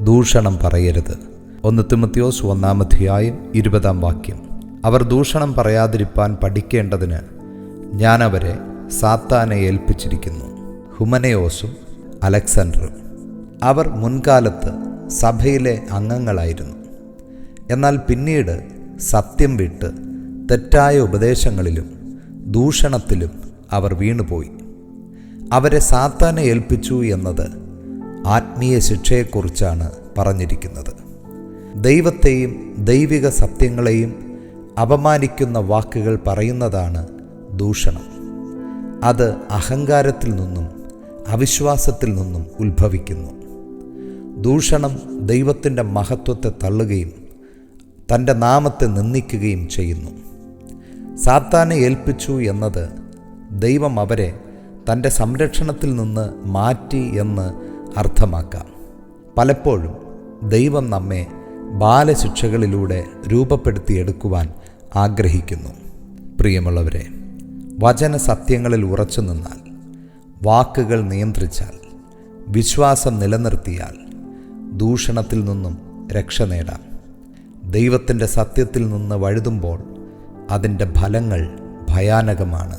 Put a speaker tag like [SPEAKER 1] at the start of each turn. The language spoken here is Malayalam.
[SPEAKER 1] ദൂഷണം പറയരുത്. 1 തിമോഥെയോസ് 1:20 അവർ ദൂഷണം പറയാതിരിപ്പാൻ പഠിക്കേണ്ടതിന് ഞാൻ അവരെ സാത്താനെ ഏൽപ്പിച്ചിരിക്കുന്നു. ഹുമനയോസും അലക്സാണ്ടറും. അവർ മുൻകാലത്ത് സഭയിലെ അംഗങ്ങളായിരുന്നു. എന്നാൽ പിന്നീട് സത്യം വിട്ട് തെറ്റായ ഉപദേശങ്ങളിലും ദൂഷണത്തിലും അവർ വീണുപോയി. അവരെ സാത്താനെ ഏൽപ്പിച്ചു എന്നത് ആത്മീയ ശിക്ഷയെക്കുറിച്ചാണ് പറഞ്ഞിരിക്കുന്നത്. ദൈവത്തെയും ദൈവിക സത്യങ്ങളെയും അപമാനിക്കുന്ന വാക്കുകൾ പറയുന്നതാണ് ദൂഷണം. അത് അഹങ്കാരത്തിൽ നിന്നും അവിശ്വാസത്തിൽ നിന്നും ഉത്ഭവിക്കുന്നു. ദൂഷണം ദൈവത്തിൻ്റെ മഹത്വത്തെ തള്ളുകയും തൻ്റെ നാമത്തെ നിന്ദിക്കുകയും ചെയ്യുന്നു. സാത്താനെ ഏൽപ്പിച്ചു എന്നത് ദൈവം അവരെ തൻ്റെ സംരക്ഷണത്തിൽ നിന്ന് മാറ്റി എന്ന് അർത്ഥമാക്കാം. പലപ്പോഴും ദൈവം നമ്മെ ബാലശിക്ഷകളിലൂടെ രൂപപ്പെടുത്തിയെടുക്കുവാൻ ആഗ്രഹിക്കുന്നു. പ്രിയമുള്ളവരെ, വചനസത്യങ്ങളിൽ ഉറച്ചു നിന്നാൽ, വാക്കുകൾ നിയന്ത്രിച്ചാൽ, വിശ്വാസം നിലനിർത്തിയാൽ ദൂഷണത്തിൽ നിന്നും രക്ഷ നേടാം. ദൈവത്തിൻ്റെ സത്യത്തിൽ നിന്ന് വഴുതുമ്പോൾ അതിൻ്റെ ഫലങ്ങൾ ഭയാനകമാണ്.